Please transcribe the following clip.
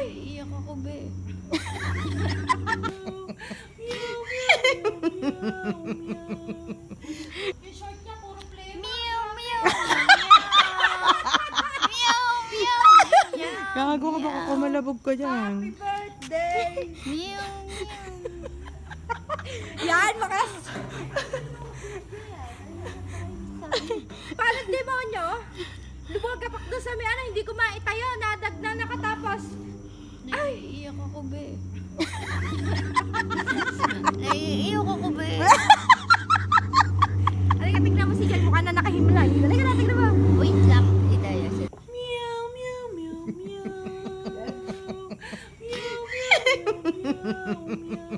Ay, iyak ako, be. Yung short niya, puro play. Meow, meow, meow, meow, meow. Gago ka, baka kumalabog ka dyan. Happy birthday! Meow, meow. Yan, makas! Paano demonyo? Lumagapak doon sa may ano, hindi ko maitayo, nadag na nakatapos. Naiiyak ako, be. Naiiyak ako, be. Halika, tignan mo si Jan, mukha na nakahimlay. Halika na, tignan mo. Wait lang. Itaya siya. Meow, meow, meow, meow. Meow, meow, meow, meow.